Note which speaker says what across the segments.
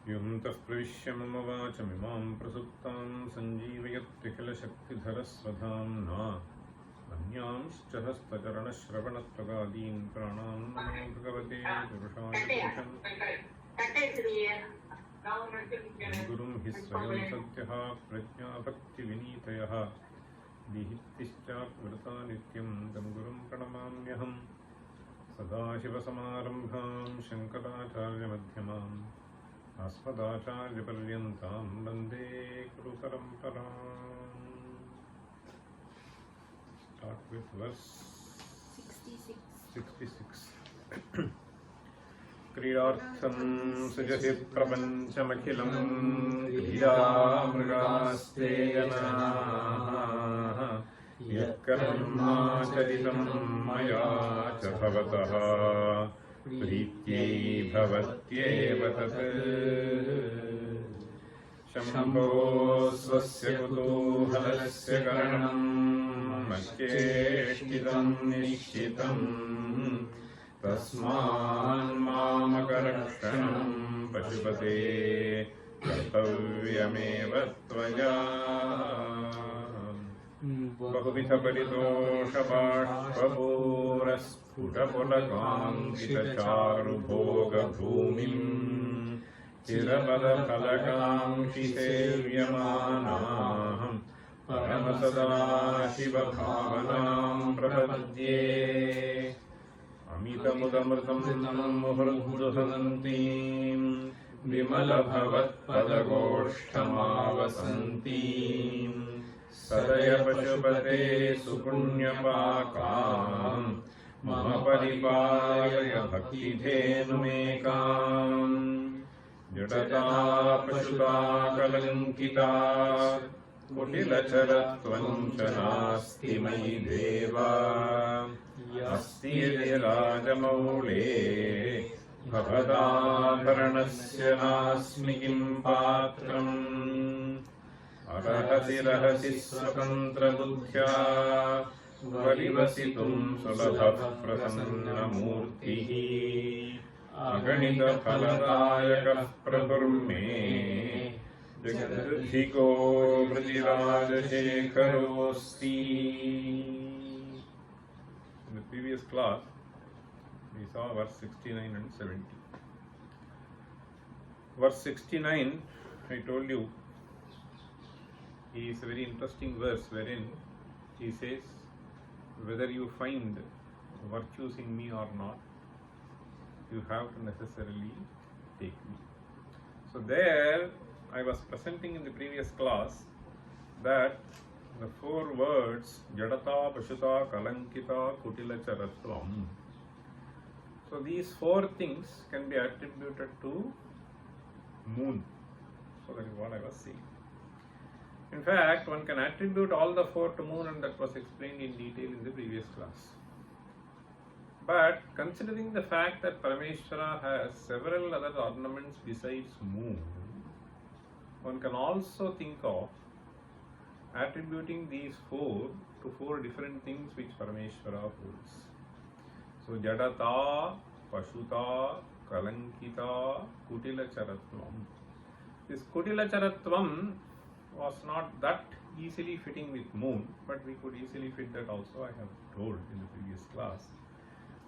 Speaker 1: Yum taf pravishya mama vacham imam prasuptam sanjeevayatvikilashaktidarasvadhamna अन्यांश्च हस्तचरणश्रवणत्वगादीन् प्राणान् नमो भगवते पुरुषाय पुरुषम् गुरुं हि स्वयं सत्यः प्रज्ञाभक्तिविनीतयः दिहित्तिश्चात्वृता नित्यं तं गुरुं प्रणमाम्यहम् सदाशिवसमारम्भां शङ्कराचार्यमध्यमाम् अस्मदाचार्यपर्यन्तां वन्दे गुरुपरम्पराम्. Start with verse 66. क्रीडार्थं सृजसि प्रपञ्चमखिलं क्रीडामृगास्ते जनाः यत्कर्माचरितं मया च भवतः प्रीत्यै भवत्येव तत् शम्भो स्वस्य कुतूहलस्य करणं मच्चेष्टितं निश्चितं तस्मान्मामकरक्षणं पशुपते कर्तव्यमेव त्वया बहुविधपरितोषबाष्पपूरस्फुटपुलकाङ्कितचारुभोगभूमिं चिरपदफलकाङ्क्षि सेव्यमानां परमसदाशिवभावनां प्रपद्ये अमितमुदमृतं मुहुर्दुहन्तीं विमलभवत्पदगोष्ठमावसन्तीं सदय पशुपते सुपुण्यपाकां मम परिपालय भक्तिधेनुमेकां जडता पशुता कलङ्किता कुटिलचरत्वं च नास्ति मयि देव अस्ति राजमौले भवदाभरणस्य नास्मि किं पात्रम् अर्हसि रहसि स्वतन्त्रबुद्ध्या वरिवसितुं सुलभः प्रसन्नमूर्तिः अगणितफलदायकः प्रभुर्मे जगदधिको वृतिराजशेखरोऽस्ति. In the previous class, we saw verse 69 and 70. Verse 69, I told you, is a very interesting verse wherein he says, whether you find virtues in me or not, you have to necessarily take me. So there, I was presenting in the previous class that the four words Jadata, Pashuta, Kalankita, Kutila, Charatvam. So these four things can be attributed to moon. So that is what I was saying. In fact, one can attribute all the four to moon, and that was explained in detail in the previous class. But considering the fact that Parmeshwara has several other ornaments besides moon, one can also think of attributing these four to four different things which Parmeshwara holds. So Jadata, Pashuta, Kalankita, Kutila Charatvam. This Kutila Charatvam was not that easily fitting with moon, but we could easily fit that also, I have told in the previous class.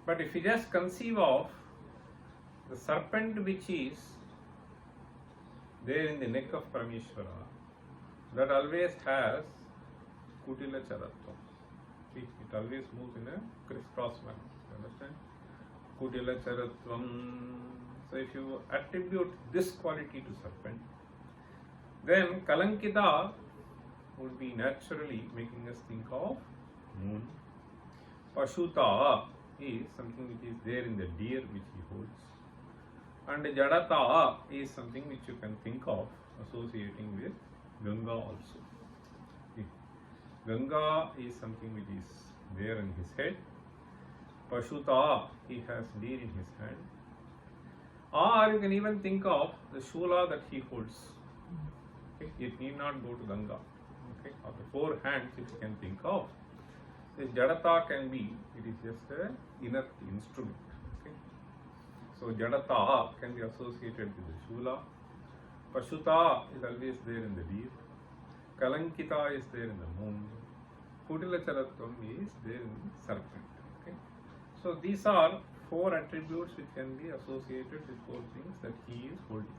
Speaker 1: But if you just conceive of the serpent which is there in the neck of Parmeshwara, that always has Kutila Charatvam. See, it always moves in a crisscross manner. You understand? Kutila Charatvam. So if you attribute this quality to serpent, then Kalankita would be naturally making us think of moon. Pashuta is something which is there in the deer which he holds. And Jadata is something which you can think of associating with Ganga also. See, Ganga is something which is there in his head. Pashuta, he has deer in his hand. Or you can even think of the Shula that he holds. Okay? It need not go to Ganga. Okay? Of the four hands, if you can think of, the Jadata can be, it is just an inert instrument. Okay? So Jadata can be associated with the Shula. Pashuta is always there in the deer. Kalankita is there in the moon. Kutilacharatvam is there in the serpent. Okay? So these are four attributes which can be associated with four things that he is holding.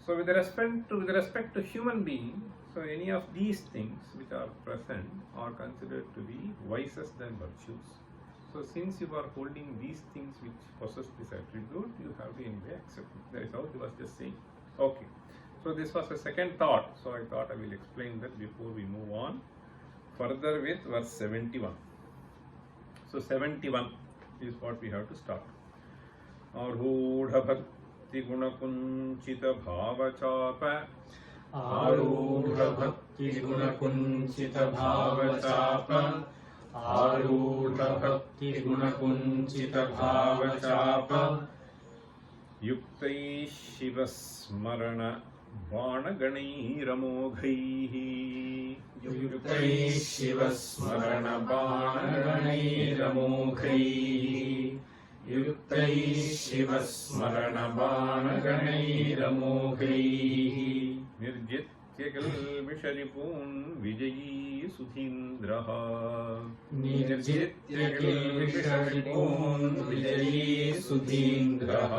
Speaker 1: So with respect to human being, so any of these things which are present are considered to be vices than virtues. So since you are holding these things which possess this attribute, you have to anyway accept it. That is how he was just saying. Okay. So this was a second thought. So I thought I will explain that before we move on further with verse 71. So 71 is what we have to start. Arudha bhakti guna kunchita bhava chapa.
Speaker 2: Arudha bhakti guna kunchita bhava chapa. Arudha bhakti guna kunchita bhava chapa.
Speaker 1: Yuktai Shiva smarana बाणगणैरमोघैः
Speaker 2: युक्तैः शिवस्मरणबाणगणैरमोघैः युक्तैः शिवस्मरणबाणगणैरमोघैः
Speaker 1: निर्जित्य कल्विषरिपून् विजयी सुधीन्द्रः
Speaker 2: निर्जित्य कल्विषरिपून् विजयी सुधीन्द्रः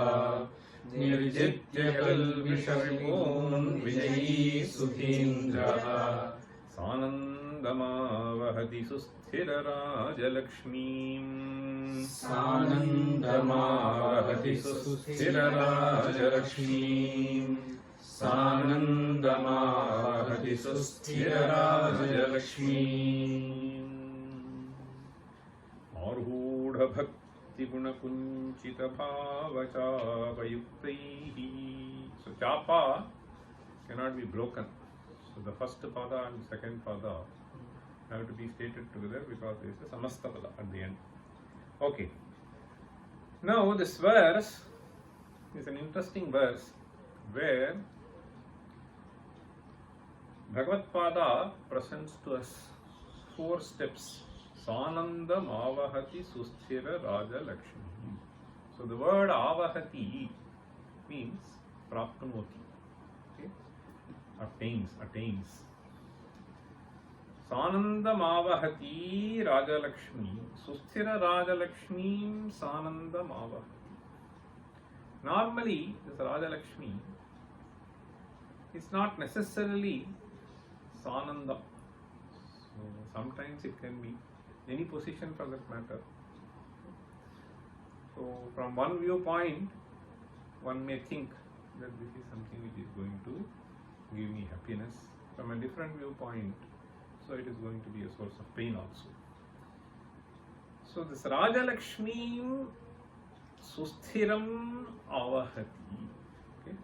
Speaker 2: निर्जित्य कल्विषरिपून् विजयी सुधीन्द्रः
Speaker 1: सानन्दमावहति सुस्थिरराजलक्ष्मीम्
Speaker 2: सानन्दमावहति सुस्थिरराजलक्ष्मीम् सानन्दमावहति सुस्थिरराजलक्ष्मीम्
Speaker 1: आरूढभक्ति गुणकुञ्चितभावचापयुक्तैः. So chapa cannot be broken. So the first pada and second pada have to be stated together because there is a samasta pada at the end. Okay. Now this verse is an interesting verse where Bhagavad Pada presents to us four steps. Sanandam avahati susthira raja lakshmi. So the word avahati means praptanoti. Okay? Attains. Sanandam avahati raja lakshmi. Susthira raja lakshmi sanandam avahati. Normally this raja lakshmi is not necessarily sanandam. So sometimes it can be any position for that matter. So from one viewpoint, one may think that this is something which is going to give me happiness. From a different viewpoint, so it is going to be a source of pain also. So this Raja Lakshmi Susthiram Avahati. Okay?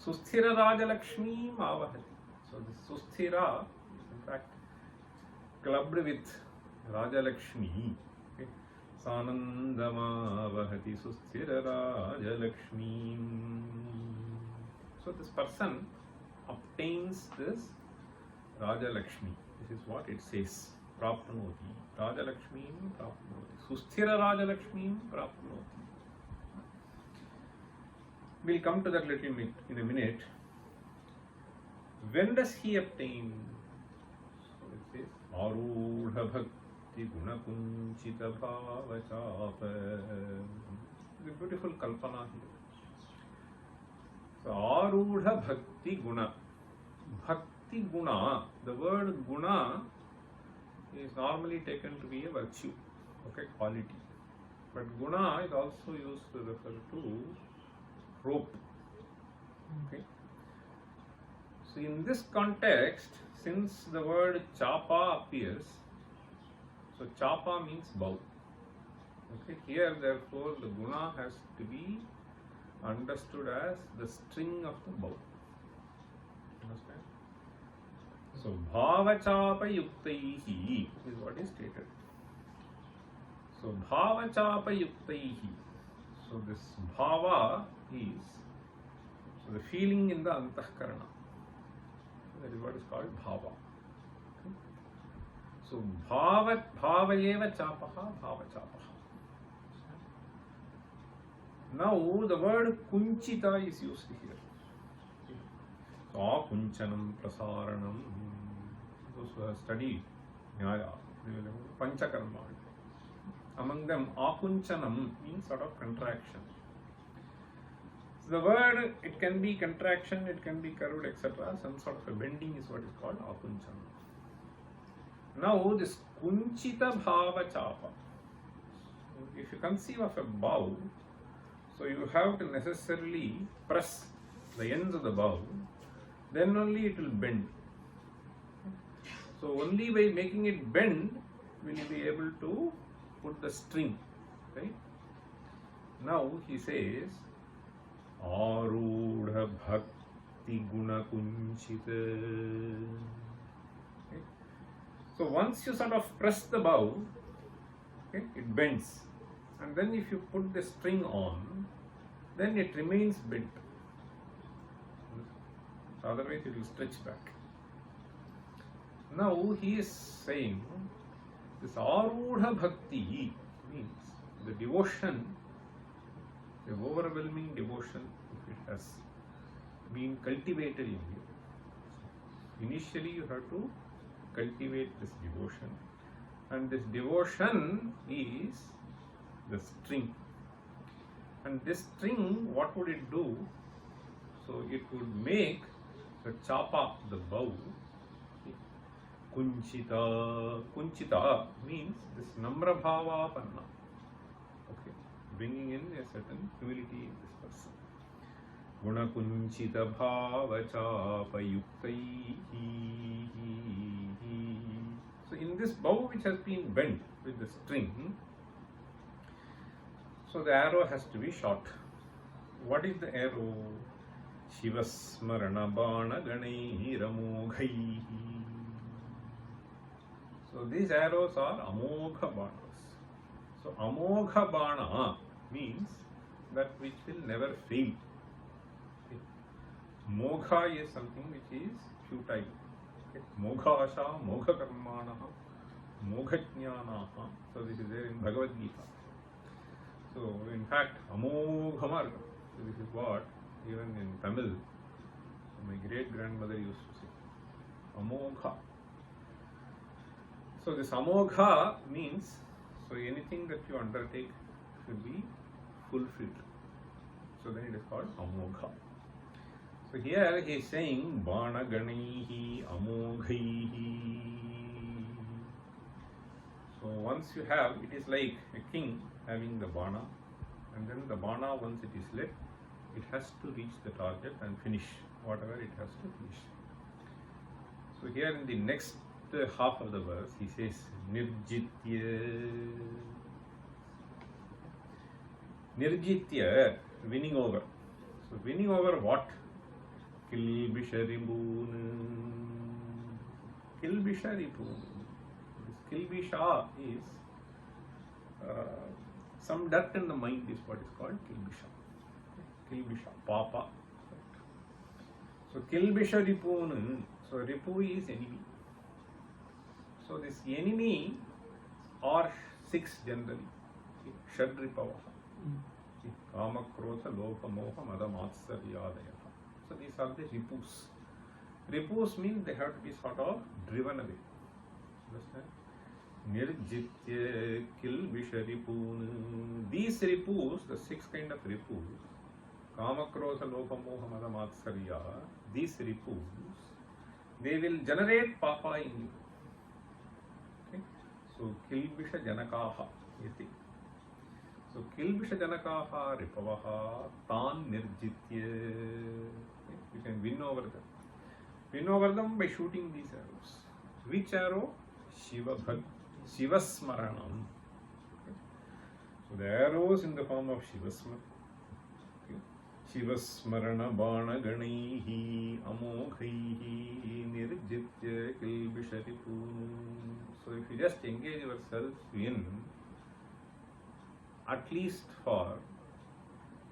Speaker 1: Susthira Raja Lakshmi Avahati. So this Susthira is in fact clubbed with Raja Lakshmi. Okay? Sanandamavahati Susthira Raja Lakshmi. So this person obtains this Raja Lakshmi. This is what it says. Praptanoti. Raja Lakshmi Praptanoti. Susthira Raja Lakshmi Praptanoti. We'll come to that little bit in a minute. When does he obtain? So it says, Arudha Bhakti Guna Kunchita Bhava Chapa. It's a beautiful kalpana here. So Arudha Bhakti Guna. Bhakti Guna, the word Guna is normally taken to be a virtue, okay, quality. But Guna is also used to refer to rope. Okay. So in this context, since the word chapa appears, so chapa means bow. Okay. Here therefore the guna has to be understood as the string of the bow. Understand? So bhava chapa yuktaihi is what is stated. So bhava chapa yuktaihi. So this bhava is, so So the feeling in the antahkarana, that is what is called bhava. Okay? So bhava eva chapaha, bhava chapaha. Now the word kunchita is used here. So akunchanam prasaranam. Those who have studied Nyaya, they will know Panchakarma. Among them, akunchanam means sort of contraction. So the word, it can be contraction, it can be curved, etc. Some sort of a bending is what is called akunchanam. Now this kunchita bhava chapa. If you conceive of a bow, so you have to necessarily press the ends of the bow, then only it will bend. So only by making it bend will you be able to put the string, right? Now he says, Arudha bhakti guna kunchita. Okay? So once you sort of press the bow, okay, it bends. And then if you put the string on, then it remains bent. Otherwise it will stretch back. Now he is saying this Arudha Bhakti means the devotion, the overwhelming devotion, if it has been cultivated in you. Initially you have to cultivate this devotion, and this devotion is the string. And this string, what would it do? So it would make the chapa, the bow, kunchita. Kunchita means this namra bhava panna. Okay, bringing in a certain humility in this person. Guna kunchita bhava chapa yuktaihi. So in this bow which has been bent with the string, so the arrow has to be short. What is the arrow? Shivasmarana bana ganaihi ramoghaihi. So these arrows are amogha banas. So amogha bana means that which will never fail. Okay. Mogha is something which is futile. Okay. Mogha asha, mogha karmanaha, mogha jnanaha. So this is there in Bhagavad Gita. So in fact, amogha marga. So this is what even in Tamil my great grandmother used to say. Amogha. So this amogha means, so anything that you undertake should be fulfilled. So then it is called amogha. So here he is saying bana ganaihi amoghaihi. So once you have, it is like a king having the bana, and then the bana, once it is lit, it has to reach the target and finish whatever it has to finish. So here in the next half of the verse, he says nirjitya. Nirjitya, winning over. So winning over what? Kilbisharipun. Kilbisharipun. This kilbisha is some dirt in the mind is what is called kilbisha. Kilbisha, papa. So kilbisha ripun. So ripu is enemy. So this enemy are six generally. Shad ripavaha. Kama, krodha, lobha, moha, mada, matsarya. So these are the ripus. Ripus means they have to be sort of driven away. Understand? Nirjitya kilbisha ripun. These ripus, the six kind of ripus, Kama, krodha, lobha, moha, mada, matsarya, these ripus, they will generate papa in you. Okay? So kilbisha janakaha iti. So kilbisha janakaha ripavaha tan nirjitya. You can win over them. Win over them by shooting these arrows. Which arrow? Shivasmaranam. Okay. So the arrows in the form of Shivasmarana. Okay. Shivasmarana bana ganaihi amoghaihi nirjitya kilbisharipun. So if you just engage yourself in at least for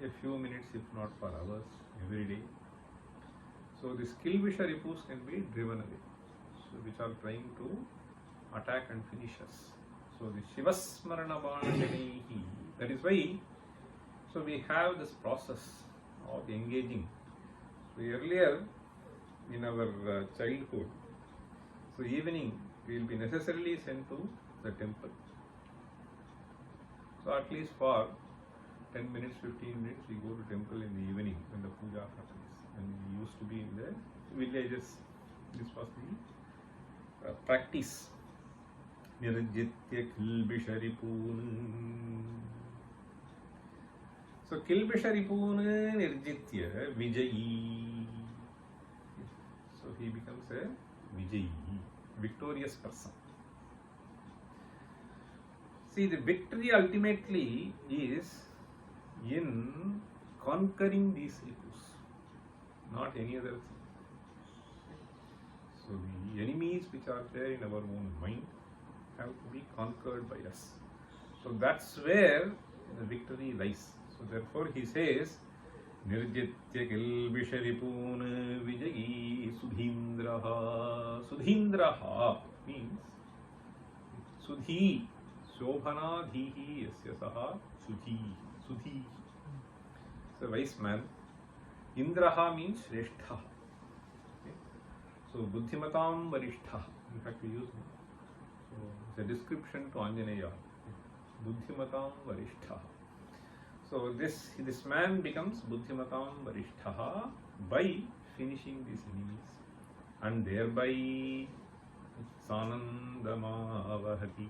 Speaker 1: a few minutes, if not for hours, every day, So these kilvisha ripus can be driven away, so which are trying to attack and finish us. So the Shivasmarana Bhanajanihi, that is why, so we have this process of engaging. So earlier in our childhood, so evening we will be necessarily sent to the temple. So at least for 10 minutes, 15 minutes we go to temple in the evening when the puja happens. And we used to be in the villages. This was the practice. Nirjitya kilbisharipun. So kilbisharipun nirjitya vijayi. So he becomes a vijayi, victorious person. See, the victory ultimately is in conquering these ripus, not any other thing. So the enemies which are there in our own mind have to be conquered by us. So that's where the victory lies. So therefore he says, Nirjitya kilvisharipun vijayi sudhindraha. Sudhindraha means Sudhi, Shobhana dhihi yasya saha Sudhi. Sudhi. It's a wise man. Indraha means Shrestha. Okay. So Buddhimatam Varishtha. In fact, we use so it's a description to Anjaneya. Buddhimatam Varishtha. So this man becomes Buddhimatam Varishtha by finishing these enemies, and thereby Sanandamavahati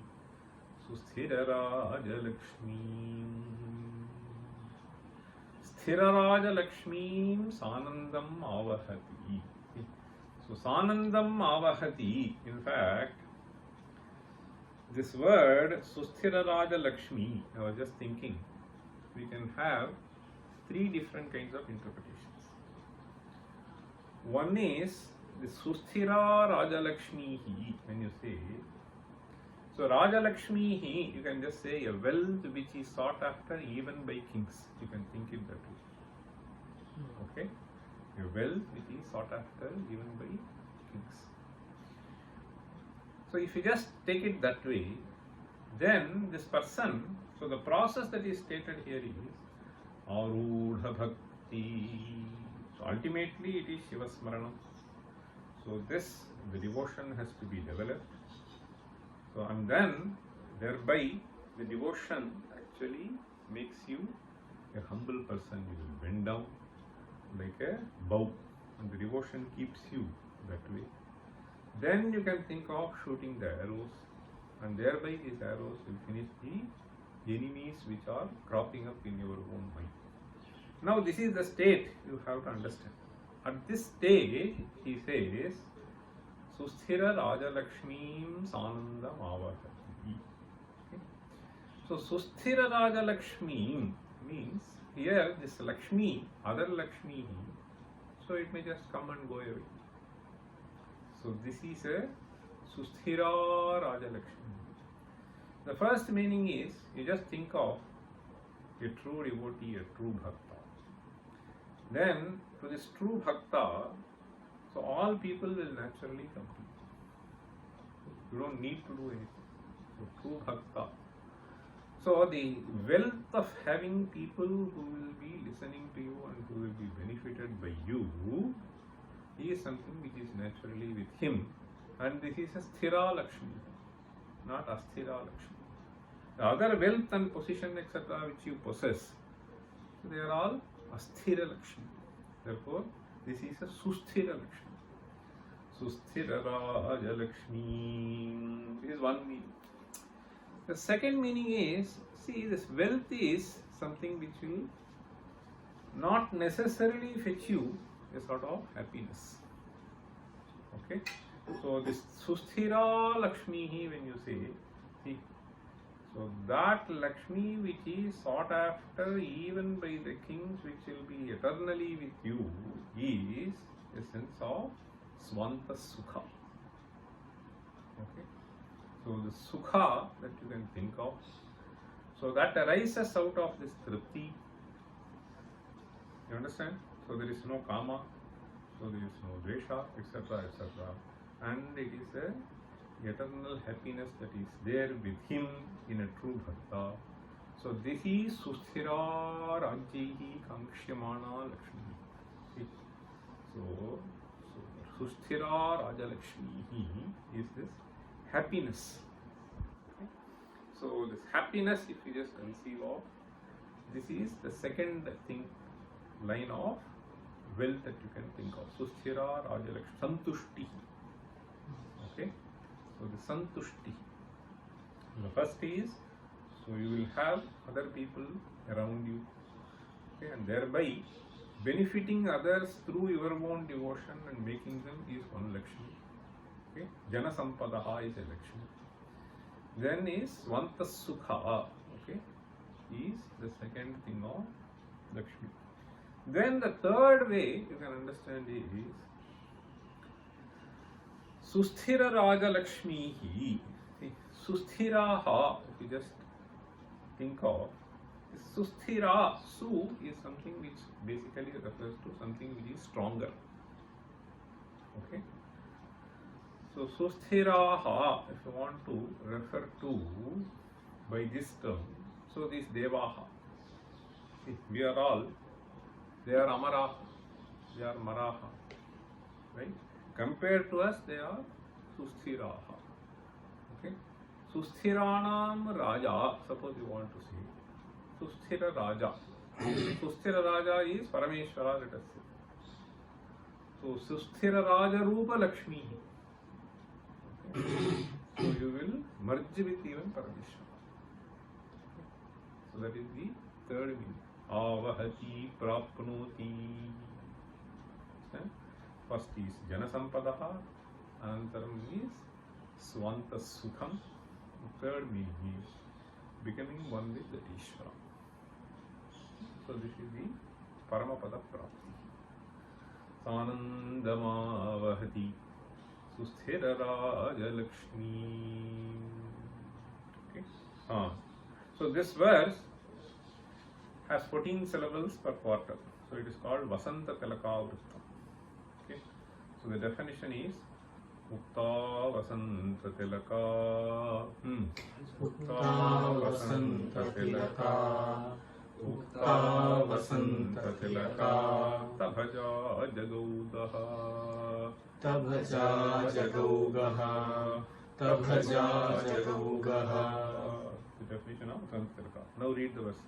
Speaker 1: Susthiraraja Lakshmi. Sthiraraja Lakshmi Sanandam Avahati. So Sanandam Avahati, in fact, this word Susthiraraja Lakshmi, I was just thinking, we can have three different kinds of interpretations. One is the Susthira Raja Lakshmi, when you say, so Raja Lakshmi, you can just say a wealth which is sought after even by kings. You can think it that way. Okay? A wealth which is sought after even by kings. So if you just take it that way, then this person, so the process that is stated here is Arudha Bhakti. So ultimately it is Shiva Smarana. So the devotion has to be developed. So and then thereby the devotion actually makes you a humble person. You will bend down like a bow, and the devotion keeps you that way. Then you can think of shooting the arrows, and thereby these arrows will finish the enemies which are cropping up in your own mind. Now this is the state you have to understand. At this stage, he says, Susthira Raja Lakshmim Sanandam Avahati. Okay. So Susthira Raja Lakshmi means here this Lakshmi, other Lakshmi, so it may just come and go away. So this is a Susthira Raja Lakshmi. The first meaning is, you just think of a true devotee, a true bhakta. Then to this true bhakta, so all people will naturally come to you. You don't need to do anything. So true bhakta. So the wealth of having people who will be listening to you and who will be benefited by you is something which is naturally with him, and this is a Sthira Lakshmi, not Asthira Lakshmi. The other wealth and position etc. which you possess, so they are all Asthira Lakshmi. Therefore, this is a Susthira Lakshmi. Susthira Raja Lakshmi. This is one meaning. The second meaning is, see, this wealth is something which will not necessarily fetch you a sort of happiness. Okay? So this Susthira Lakshmi, when you say, see, so that Lakshmi which is sought after even by the kings, which will be eternally with you, is a sense of Swanta Sukha. Okay? So the Sukha that you can think of, so that arises out of this Tripti. You understand? So there is no Kama. So there is no dvesha, etc., etc. And it is a eternal happiness that is there with him in a true bhakta. So this is Susthira Rajyahi Kangshyamana Lakshmi. See? So Susthira Raja Lakshmi is this happiness. Okay? So this happiness, if you just conceive of, this is the second line of wealth that you can think of. Susthira Raja Lakshmi, Santushti. Okay? So the Santushti. The first is, so you will have other people around you, okay, and thereby benefiting others through your own devotion and making them is one Lakshmi. Okay? Jana Sampadaha is a Lakshmi. Then is Svanta Sukha, okay, is the second thing of Lakshmi. Then the third way you can understand is Susthira Raja Lakshmi. Susthiraha, if you just think of, Susthira, Su is something which basically refers to something which is stronger. Okay? So Susthiraha, if you want to refer to by this term, so these Devaha, see, we are all, they are Amaraha, they are Maraha, right? Compared to us, they are Susthiraha. Okay? Susthiranam Raja, suppose you want to say, Susthira Raja. Susthira Raja is Parmeshwara, let us say. So Susthira Raja Rupa Lakshmi. Okay? So you will merge with even Parmeshwara. Okay? So that is the third meaning. Avahati Prapnoti. First is Jana Sampadaha, Anantaram is Swanta Sukham. Third meaning is becoming one with the Ishvara. So this is the Paramapada Prapti. Sanandamavahati Susthira Raja Lakshmi. Okay. So this verse has 14 syllables per quarter. So it is called Vasanta Tilaka Vrittam. Okay. So the definition is Mukta Vasanta Tilaka. Mukta Vasanta Tilaka. Mukta Vasanta Tilaka. Tabhaja Jagaugaha.
Speaker 2: Tabhaja Jagaugaha. Tabhaja Jagaugaha.
Speaker 1: The definition of Vasanta Tilaka. Now read the verse.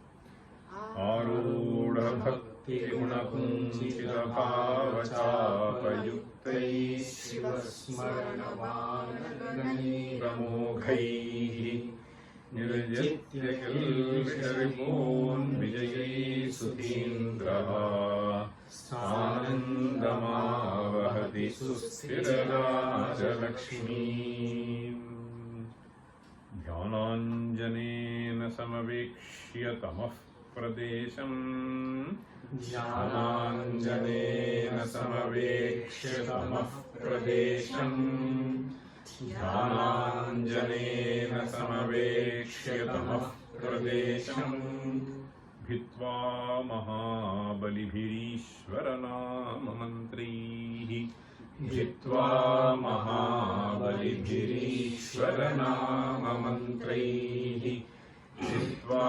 Speaker 1: Arudha Bhakti Gunakunchita Bhavachapayuktai Shivasmaranavanagani Ramoghaihi Nirjitya Kilvisharipon Vijayai Sudhindraha Sanandamavahati Susthira Raja Lakshmi Dhyananjanena Samavekshya Tamah Pradesham Dhyananjanena Samavekshya Tamah Pradesham Dhyananjanena Samavekshya Tamah Pradesham Bhitva Mahabalibhirishvara Nama Mantrihi Bhitva Mahabalibhirishvara Nama Mantrihi Bhitva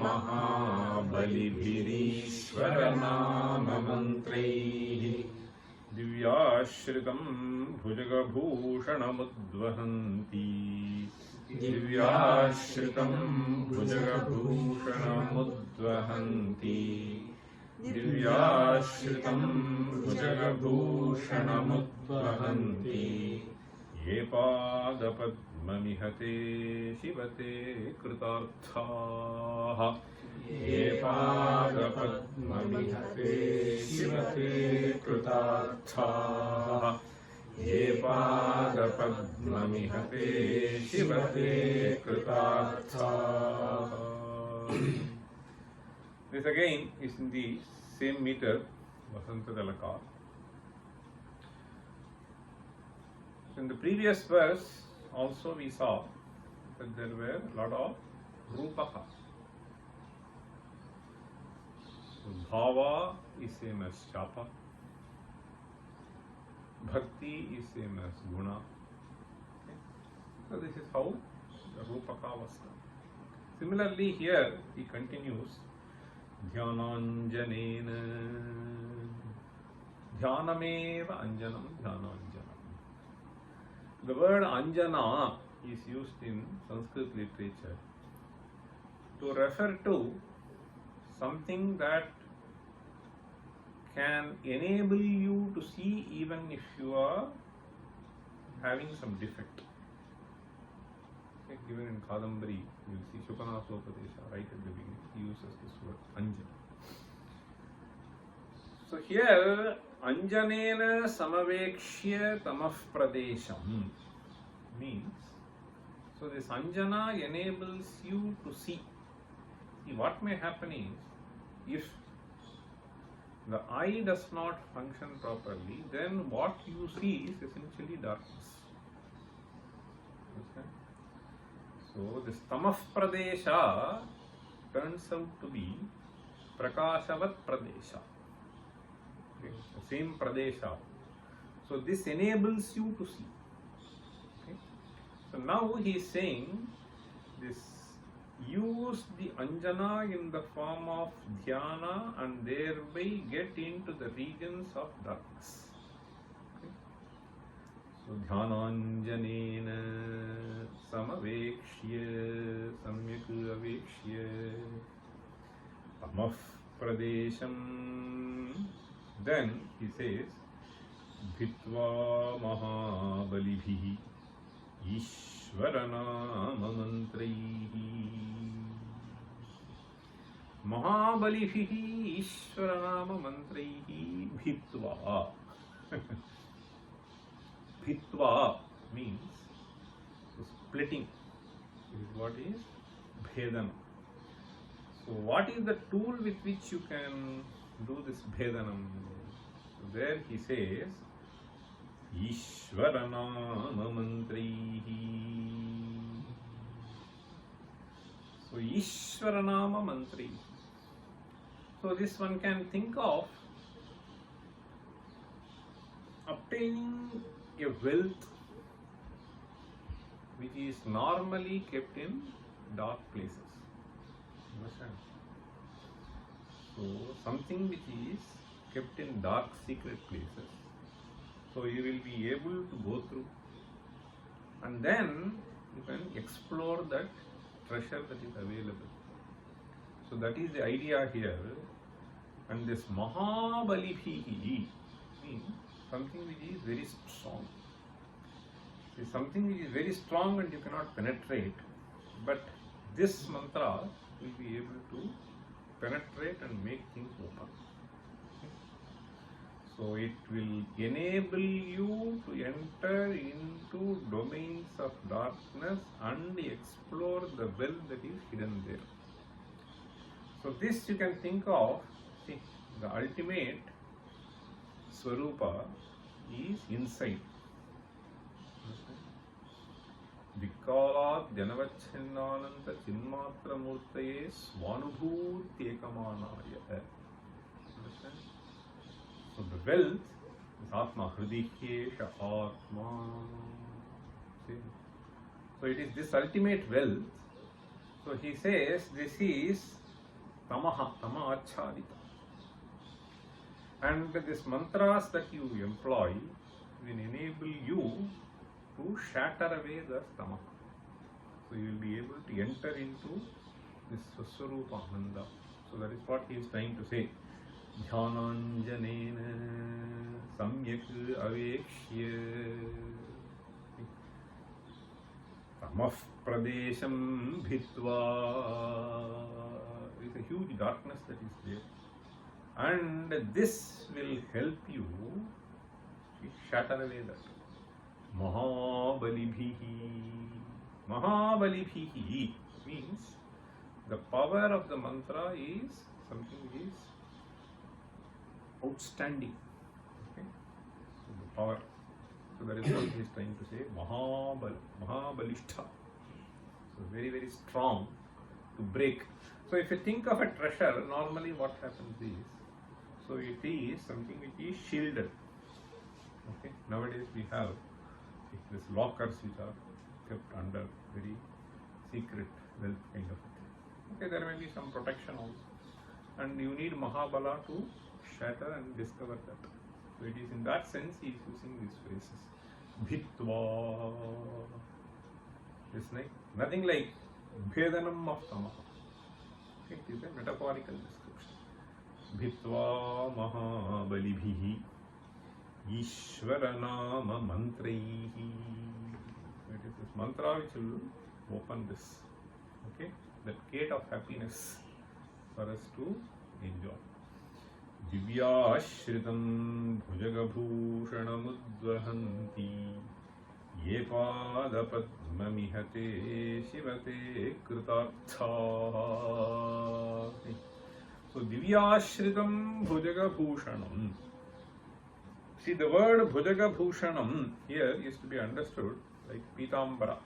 Speaker 1: Mahabalibhirishvara Nama Mantrihi Divyashritam Bhujagabhushanamudvahanti Divyashritam Bhujagabhushanamudvahanti Divyashritam Bhujagabhushanamudvahanti Ye Padapadmamihate Shivate Kritarthaha Ye Padapadmamihate Shivate Kritarthaha Ye Padapadmamihate Shivate Kritarthaha. This again is in the same meter, Vasanta Tilaka. In the previous verse also we saw that there were a lot of Rupaha. So Bhava is same as Shapa. Bhakti is same as guna. Okay. So this is how the Rupaka was done. Similarly here he continues, Dhyananjanena, Dhyanameva Anjanam, Dhyananjanam. The word Anjana is used in Sanskrit literature to refer to something that can enable you to see even if you are having some defect. Okay, given in Kadambari, you will see Shukana Slopadesha right at the beginning, he uses this word Anjana. So here, Anjanena Samavekshya Tamah Pradesham means, so this Anjana enables you to see. See, what may happen is, if the eye does not function properly, then what you see is essentially darkness. Okay? So this Tamah Pradesha turns out to be Prakashavat Pradesha. Okay? The same Pradesha. So this enables you to see. Okay? So now he is saying this, use the Anjana in the form of dhyana and thereby get into the regions of darkness. Okay? So dhyananjanena samavekshya samyak avekshya tamah pradesham. Then he says, bhitva mahabalibhihi Ishvaranama mantraihi. Mahabalihi Ishvaranama mantraihi bhitva. Bhitva means splitting. This is what is bhedanam. So what is the tool with which you can do this bhedanam? So there he says, Ishvaranama mantraihi. So Ishvaranama mantraihi. So this one can think of obtaining a wealth which is normally kept in dark places. Understand? So something which is kept in dark secret places. So you will be able to go through, and then you can explore that treasure that is available. So that is the idea here. And this Mahabalibhihi means something which is very strong. It is something which is very strong and you cannot penetrate. But this mantra will be able to penetrate and make things open. So it will enable you to enter into domains of darkness and explore the wealth that is hidden there. So this you can think of, see, the ultimate Swarupa is inside. Vikkalat Janavachinananta Chinmatra Murtaye Swanubhutyekamānāya. Understand? So the wealth is Atma, Hridikyesha Atma. See? So it is this ultimate wealth. So he says this is Tamaha, Tama Achadita. And these mantras that you employ will enable you to shatter away the Tamaha. So you will be able to enter into this Swarupa Ananda. So that is what he is trying to say. Dhyananjanena samyak avekshya tamah pradesham bhitva. There is a huge darkness that is there, and this will help you shatter away that. Mahabalibhihi. Mahabalibhihi means the power of the mantra is something which is outstanding. Okay? So the power. So that is what he is trying to say. Mahabalishta. So very, very strong to break. So if you think of a treasure, normally what happens is, so it is something which is shielded. Okay, nowadays we have these lockers which are kept under very secret wealth kind of thing. Okay, there may be some protection also, and you need Mahabala to shatter and discover that. So it is in that sense he is using these phrases. Bhitva. It's like nothing like Bhedanam of Tamaha. Okay, it is a metaphorical description. Bhitva Mahabalibhihi Ishvaranama Mantraihi. It is this mantra which will open this. Okay, that gate of happiness for us to enjoy. Divyashritam bhujagabhushanamudvahanti ye padapadmamihate shivate kritartha. So Divyashritam bhujagabhushanam. See, the word bhujagabhushanam here is to be understood like pitambara.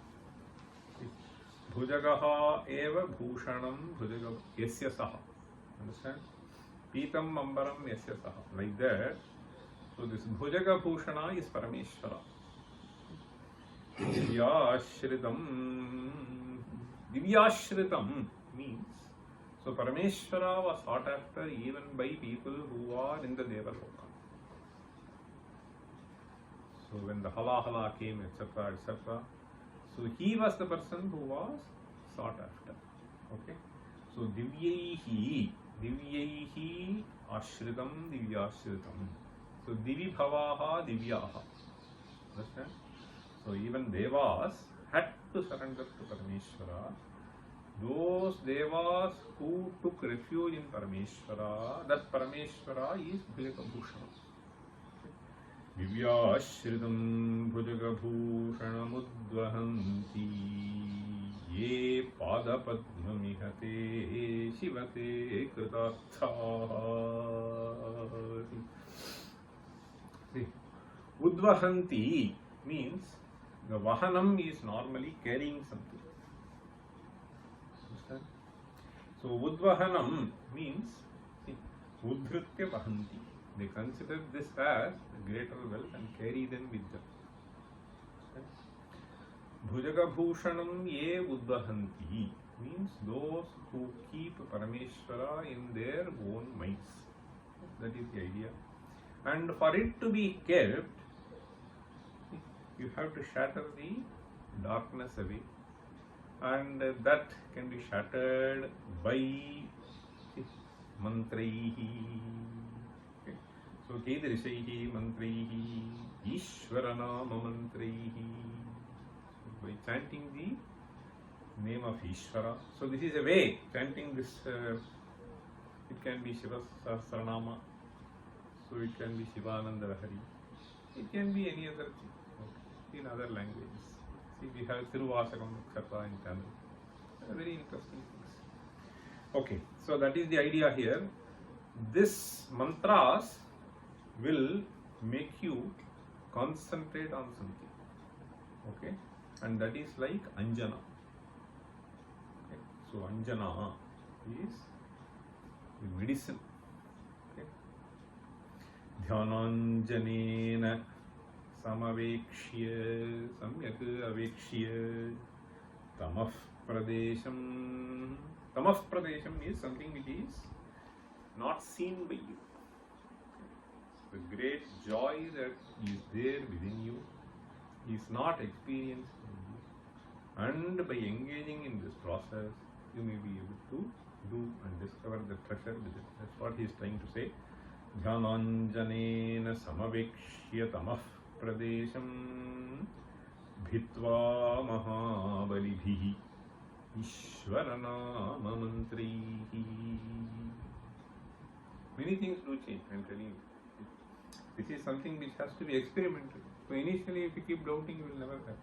Speaker 1: Bhujagaha eva bhushanam bhujagab yasya saha. Understand? Pitam ambaram yasya saha. Like that. So this Bhujaga Bhushana is Parmeshwara. Divyashritam means, so Parmeshwara was sought after even by people who are in the Devaloka. So when the Halahala came, etc., etc., so he was the person who was sought after. Okay. So Divyaihi Ashritam Divyashritam. So Divi Bhavaha Divyaha. Understand? So even Devas had to surrender to Parmeshwara. Those Devas who took refuge in Parmeshwara, that Parmeshwara is Bhujagabhushana. Divyashritam Bhujagabhushanamudvahanti ye padapadmamihate shivate kritartha. See, Udvahanti means the Vahanam is normally carrying something. Understand? So Udvahanam means, see, Udhritya Vahanti. They consider this as the greater wealth and carry them with them. Bhujagabhushanam ye udvahanti means those who keep Parameshwara in their own minds. That is the idea. And for it to be kept, you have to shatter the darkness away. And that can be shattered by mantraihi. So Kedrishaihi mantraihi, Ishvaranama mantraihi. By chanting the name of Ishvara. So this is a way, chanting this, it can be Shiva Sahasranama, so it can be Shivananda Lahari, it can be any other thing, okay, in other languages. See, we have Thiruvasakam, etc. in Tamil. Very interesting things. Okay, so that is the idea here. This mantras will make you concentrate on something. Okay. And that is like Anjana. Okay. So Anjana is the medicine. Okay. Dhyananjanena samavekshya samyak avekshya tamah pradesham. Tamah pradesham is something which is not seen by you. The great joy that is there within you is not experienced in you, and by engaging in this process you may be able to do and discover the treasure within. That's what he is trying to say. Dhyananjanena samavekshya tamah pradesham bhitva mahabalibhihi ishvaranama mantraihi. Many things do change, I am telling you. This is something which has to be experimented. So initially, if you keep doubting, you will never have.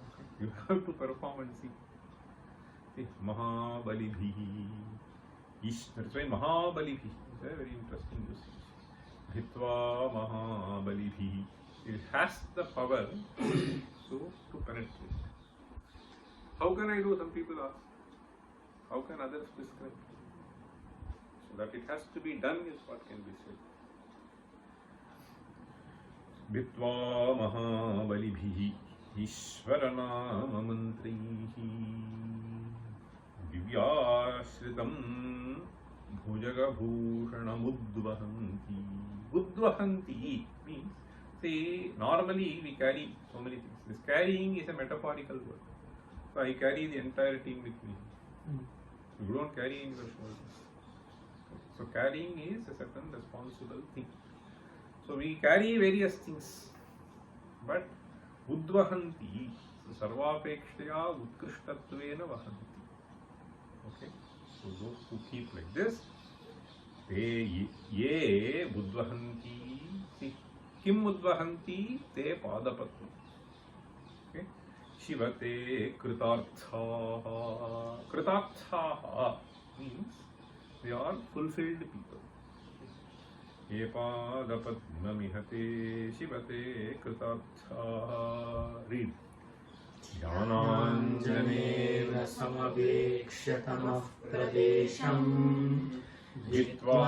Speaker 1: Okay. You have to perform and see. See, Mahabalibhihi. That's why Mahabalibhihi is a very interesting usage. Bhitva Mahabalibhihi. It has the power to penetrate. How can I do? Some people ask. How can others prescribe? So that it has to be done is what can be said. भित्वा महाबलिभिः ईश्वरनाममन्त्रैः दिव्याश्रितं भुजगभूषणमुद्वहन्ति. Udvahanti means, see, normally we carry so many things. This carrying is a metaphorical word. So I carry the entire team with me. You don't carry in your shoulders. So carrying is a certain responsible thing. So we carry various things. But Udvahanti, so sarvapekshaya utkrishtatvena vahanti. Okay? So those who keep like this, te ye udvahanti. See, kim udvahanti te padapatvam. Okay? Shivate kritarthaha. Kritarthaha means they are fulfilled people. Ye padapadmamihate shivate kritarthaha. Read.
Speaker 2: ज्ञानाञ्जनेन समवेक्ष्य तमः प्रदेशम् जित्वा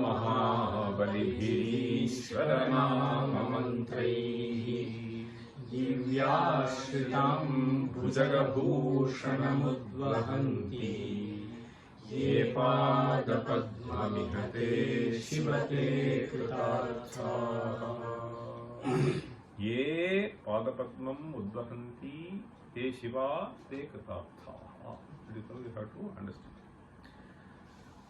Speaker 2: महाबलिभिरीश्वरनाममन्त्रैः दिव्याश्रितं भुजगभूषणमुद्वहन्ति ये पादपद्ममिहते शिवते कृतार्थाः.
Speaker 1: ये पादपद्मम उद्वहन्ति ते शिवा ते कृतार्थाः. This is how you have to understand.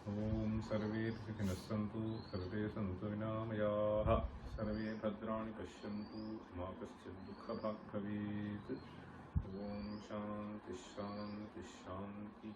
Speaker 1: Om sarve sukhino santu sarve santu vinamayaः sarve bhadrani pashyantu ma kaschid dukha bhag bhavet. Om shanti shanti shanti.